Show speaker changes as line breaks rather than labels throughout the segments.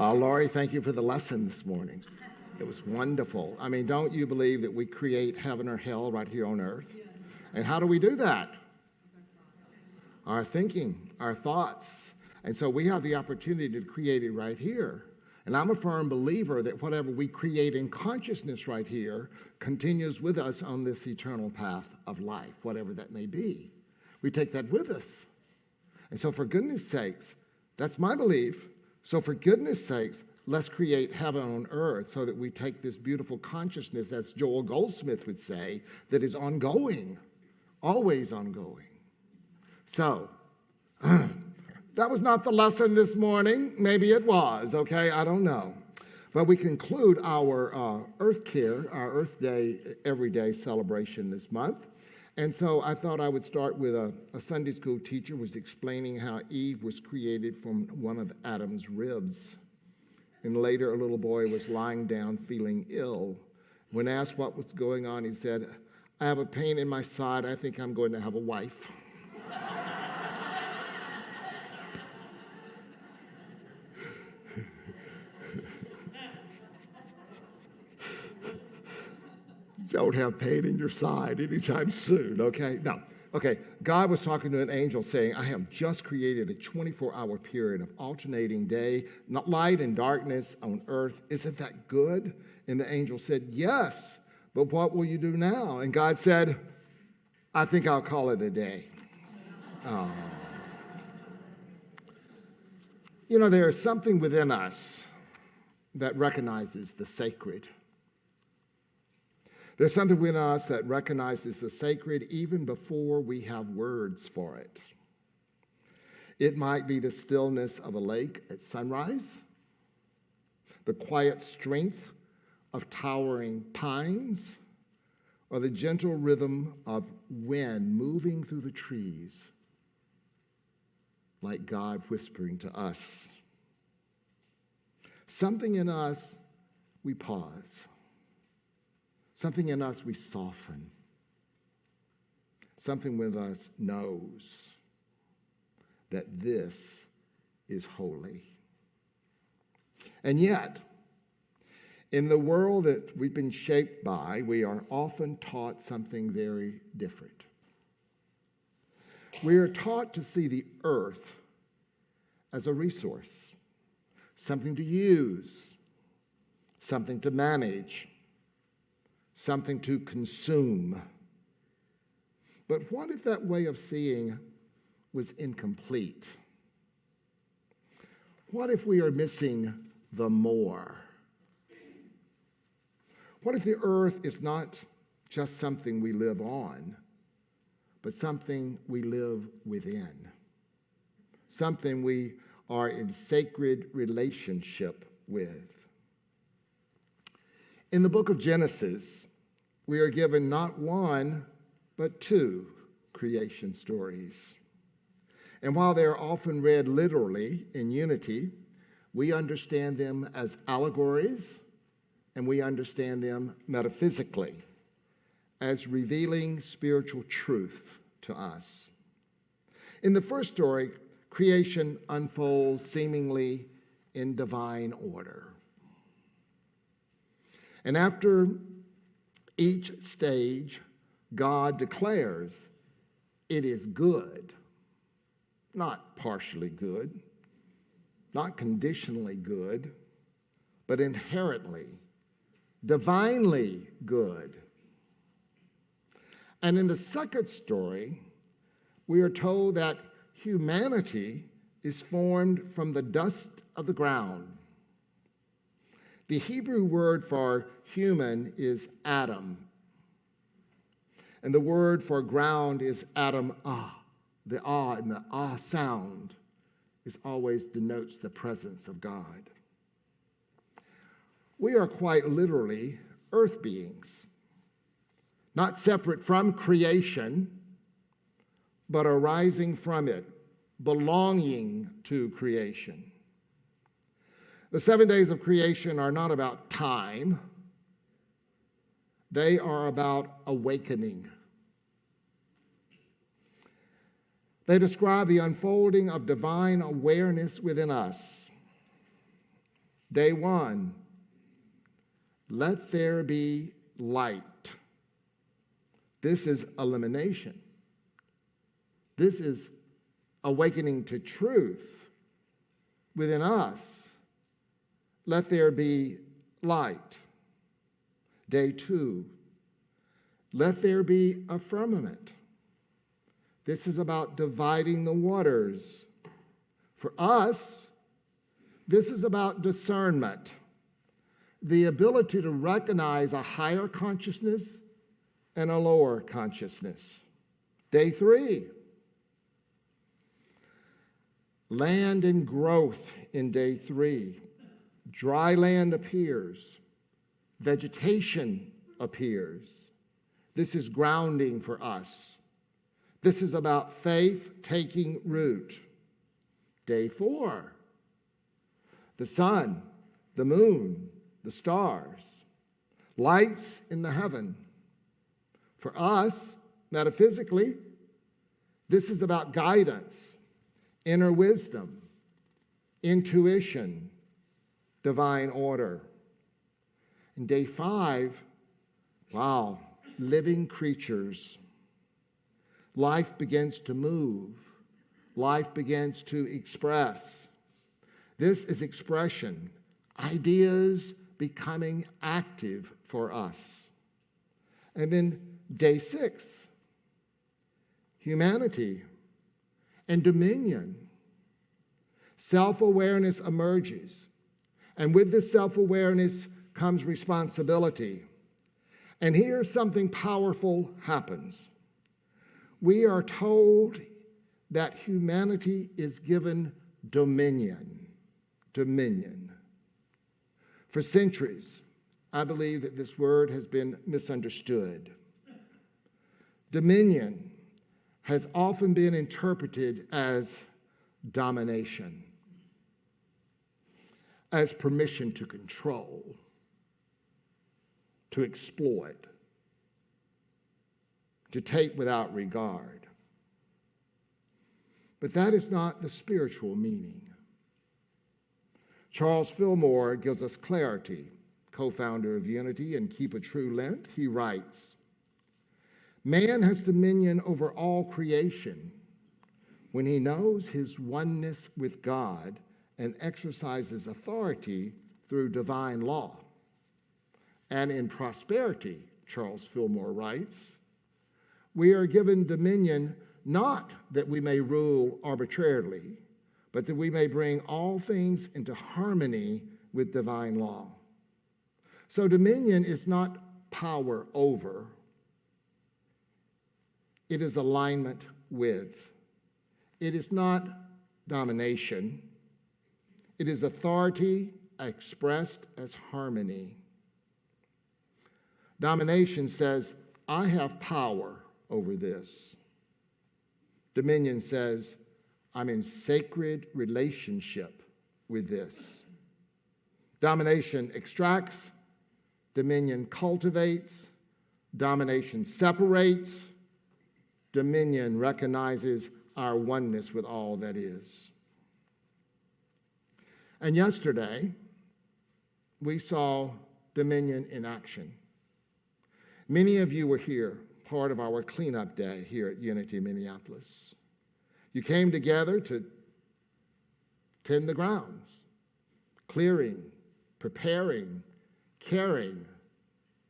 Laurie, thank you for the lesson this morning. It was wonderful. I mean, don't you believe that we create heaven or hell right here on earth? And how do we do that? Our thinking, our thoughts. And so we have the opportunity to create it right here. And I'm a firm believer that whatever we create in consciousness right here continues with us on this eternal path of life, whatever that may be. We take that with us. And so for goodness sakes, that's my belief. So for goodness sakes, let's create heaven on earth so that we take this beautiful consciousness, as Joel Goldsmith would say, that is ongoing, always ongoing. So, that was not the lesson this morning. Maybe it was, okay? I don't know. But we conclude our Earth Care, our Earth Day, Everyday celebration this month. And so I thought I would start with a Sunday school teacher was explaining how Eve was created from one of Adam's ribs. And later a little boy was lying down feeling ill. When asked what was going on, he said, "I have a pain in my side. I think I'm going to have a wife." Don't have pain in your side anytime soon, okay? No. Okay, God was talking to an angel saying, I have just created a 24-hour period of alternating day, not light and darkness on earth. Isn't that good? And the angel said, yes, but what will you do now? And God said, I think I'll call it a day. Oh. You know, there is something within us that recognizes the sacred. There's something within us that recognizes the sacred even before we have words for it. It might be the stillness of a lake at sunrise, the quiet strength of towering pines, or the gentle rhythm of wind moving through the trees, like God whispering to us. Something in us, we pause. Something in us we soften. Something with us knows that this is holy. And yet, in the world that we've been shaped by, we are often taught something very different. We are taught to see the earth as a resource, something to use, something to manage, something to consume. But what if that way of seeing was incomplete? What if we are missing the more? What if the earth is not just something we live on, but something we live within? Something we are in sacred relationship with. In the book of Genesis, we are given not one, but two creation stories. And while they are often read literally in unity, we understand them as allegories, and we understand them metaphysically as revealing spiritual truth to us. In the first story, creation unfolds seemingly in divine order. And after each stage, God declares it is good, not partially good, not conditionally good, but inherently, divinely good. And in the second story, we are told that humanity is formed from the dust of the ground. The Hebrew word for human is Adam. And the word for ground is Adam ah. The ah and the ah sound always denotes the presence of God. We are quite literally earth beings, not separate from creation, but arising from it, belonging to creation. The 7 days of creation are not about time. They are about awakening. They describe the unfolding of divine awareness within us. Day 1, let there be light. This is elimination. This is awakening to truth within us. Let there be light. Day 2, let there be a firmament. This is about dividing the waters. For us, this is about discernment, the ability to recognize a higher consciousness and a lower consciousness. Day 3, land and growth in day 3. Dry land appears. Vegetation appears. This is grounding for us. This is about faith taking root. Day 4, the sun, the moon, the stars, lights in the heaven. For us, metaphysically, this is about guidance, inner wisdom, intuition, divine order. And day 5, wow, living creatures. Life begins to move. Life begins to express. This is expression, ideas becoming active for us. And then day 6, humanity and dominion. Self-awareness emerges. And with this self-awareness comes responsibility. And here something powerful happens. We are told that humanity is given dominion. Dominion. For centuries, I believe that this word has been misunderstood. Dominion has often been interpreted as domination, as permission to control, to exploit, to take without regard. But that is not the spiritual meaning. Charles Fillmore gives us clarity, co-founder of Unity and Keep a True Lent. He writes, man has dominion over all creation when he knows his oneness with God and exercises authority through divine law. And in prosperity, Charles Fillmore writes, we are given dominion not that we may rule arbitrarily, but that we may bring all things into harmony with divine law. So dominion is not power over. It is alignment with. It is not domination. It is authority expressed as harmony. Domination says, I have power over this. Dominion says, I'm in sacred relationship with this. Domination extracts, dominion cultivates, domination separates, dominion recognizes our oneness with all that is. And yesterday, we saw dominion in action. Many of you were here, part of our cleanup day here at Unity Minneapolis. You came together to tend the grounds, clearing, preparing, caring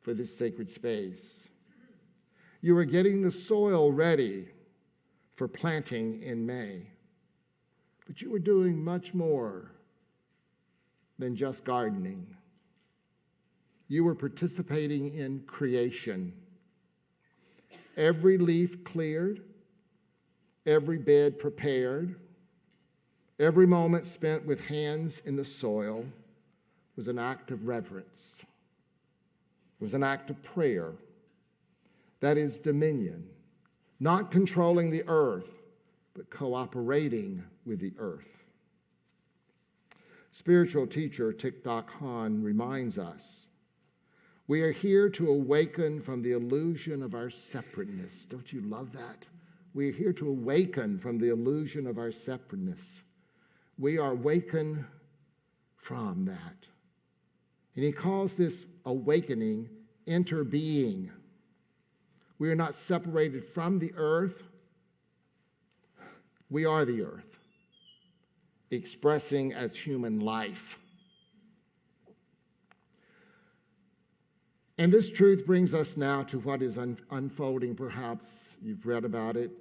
for this sacred space. You were getting the soil ready for planting in May. But you were doing much more than just gardening. You were participating in creation. Every leaf cleared, every bed prepared, every moment spent with hands in the soil was an act of reverence. It was an act of prayer. That is dominion, not controlling the earth, but cooperating with the earth. Spiritual teacher Thich Nhat Hanh reminds us, we are here to awaken from the illusion of our separateness. Don't you love that? We are here to awaken from the illusion of our separateness. We are awakened from that. And he calls this awakening interbeing. We are not separated from the earth. We are the earth, expressing as human life. And this truth brings us now to what is unfolding. Perhaps you've read about it.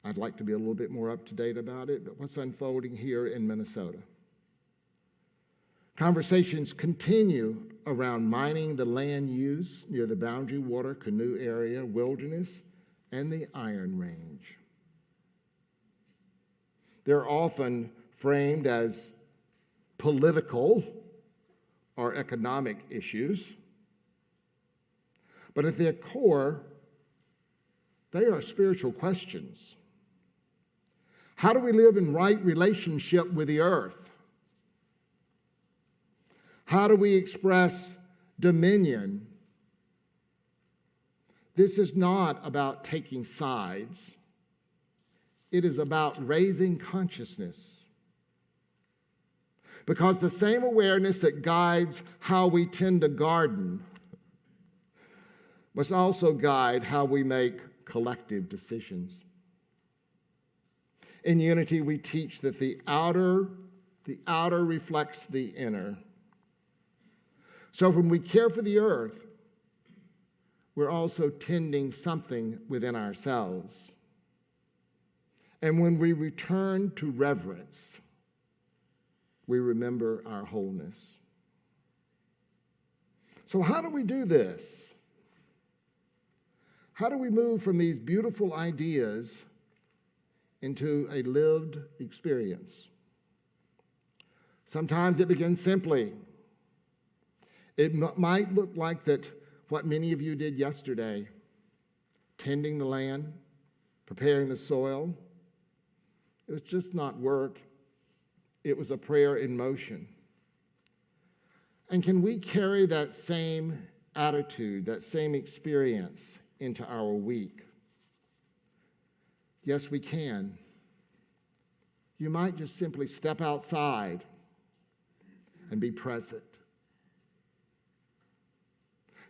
I'd like to be a little bit more up to date about it, but what's unfolding here in Minnesota? Conversations continue around mining the land use near the Boundary Water Canoe Area, Wilderness, and the Iron Range. They're often framed as political or economic issues, but at their core, they are spiritual questions. How do we live in right relationship with the earth? How do we express dominion? This is not about taking sides. It is about raising consciousness. Because the same awareness that guides how we tend to garden must also guide how we make collective decisions. In Unity, we teach that the outer reflects the inner. So when we care for the earth, we're also tending something within ourselves. And when we return to reverence, we remember our wholeness. So how do we do this? How do we move from these beautiful ideas into a lived experience? Sometimes it begins simply. It might look like that what many of you did yesterday, tending the land, preparing the soil. It was just not work. It was a prayer in motion. And can we carry that same attitude, that same experience into our week? Yes, we can. You might just simply step outside and be present.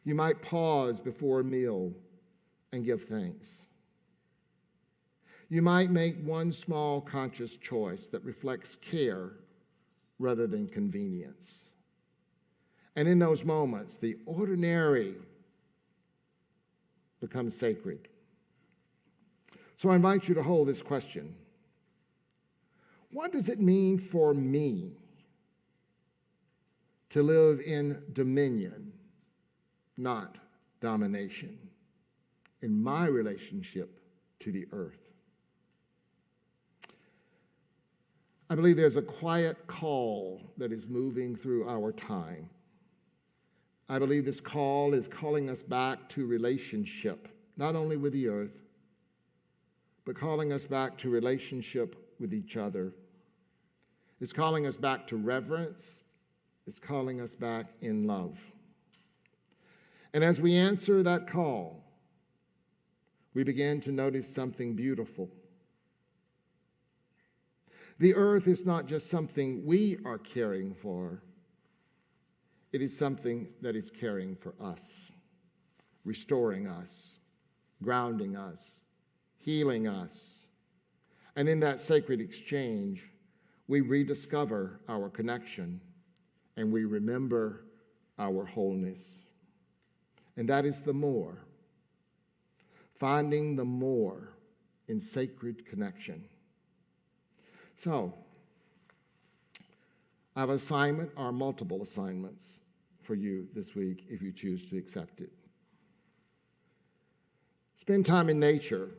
You might pause before a meal and give thanks. You might make one small conscious choice that reflects care rather than convenience. And in those moments, the ordinary becomes sacred. So I invite you to hold this question. What does it mean for me to live in dominion, not domination, in my relationship to the earth? I believe there's a quiet call that is moving through our time. I believe this call is calling us back to relationship, not only with the earth, but calling us back to relationship with each other. It's calling us back to reverence. It's calling us back in love. And as we answer that call, we begin to notice something beautiful. The earth is not just something we are caring for. It is something that is caring for us, restoring us, grounding us, healing us. And in that sacred exchange, we rediscover our connection and we remember our wholeness. And that is the more, finding the more in sacred connection. So, I have an assignment or multiple assignments for you this week if you choose to accept it. Spend time in nature,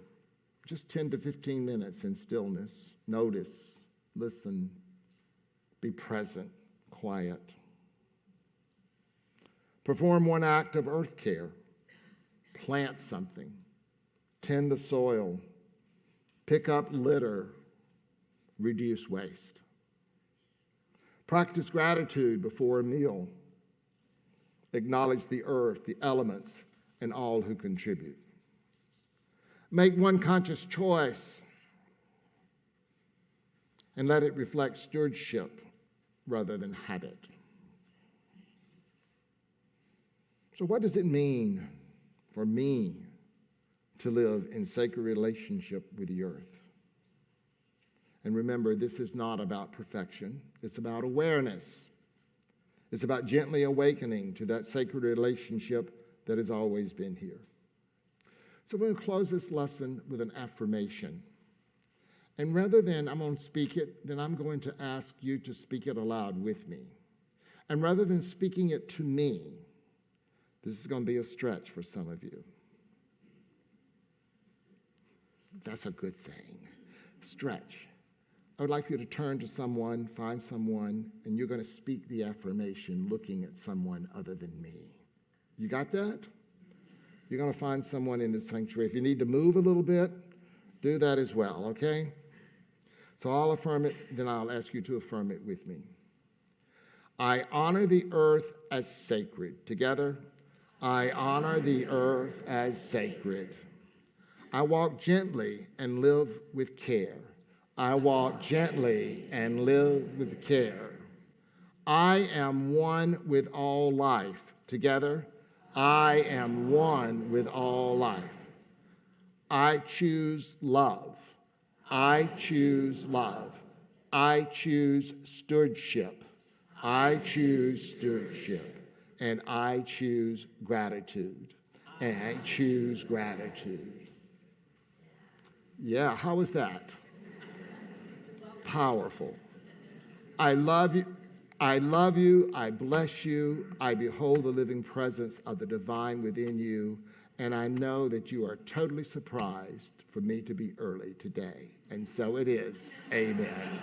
just 10 to 15 minutes in stillness. Notice, listen, be present, quiet. Perform one act of earth care. Plant something. Tend the soil. Pick up litter. Reduce waste. Practice gratitude before a meal. Acknowledge the earth, the elements, and all who contribute. Make one conscious choice and let it reflect stewardship rather than habit. So what does it mean for me to live in sacred relationship with the earth? And remember, this is not about perfection. It's about awareness. It's about gently awakening to that sacred relationship that has always been here. So we're going to close this lesson with an affirmation. And rather than I'm going to speak it, then I'm going to ask you to speak it aloud with me. And rather than speaking it to me, this is going to be a stretch for some of you. That's a good thing. Stretch. I would like for you to turn to someone, find someone, and you're going to speak the affirmation looking at someone other than me. You got that? You're going to find someone in the sanctuary. If you need to move a little bit, do that as well, okay? So I'll affirm it, then I'll ask you to affirm it with me. I honor the earth as sacred. Together, I honor the earth as sacred. I walk gently and live with care. I walk gently and live with care. I am one with all life. Together, I am one with all life. I choose love. I choose love. I choose stewardship. I choose stewardship. And I choose gratitude. And I choose gratitude. Yeah, how was that? Powerful. I love you. I love you. I bless you. I behold the living presence of the divine within you. And I know that you are totally surprised for me to be early today. And so it is. Amen.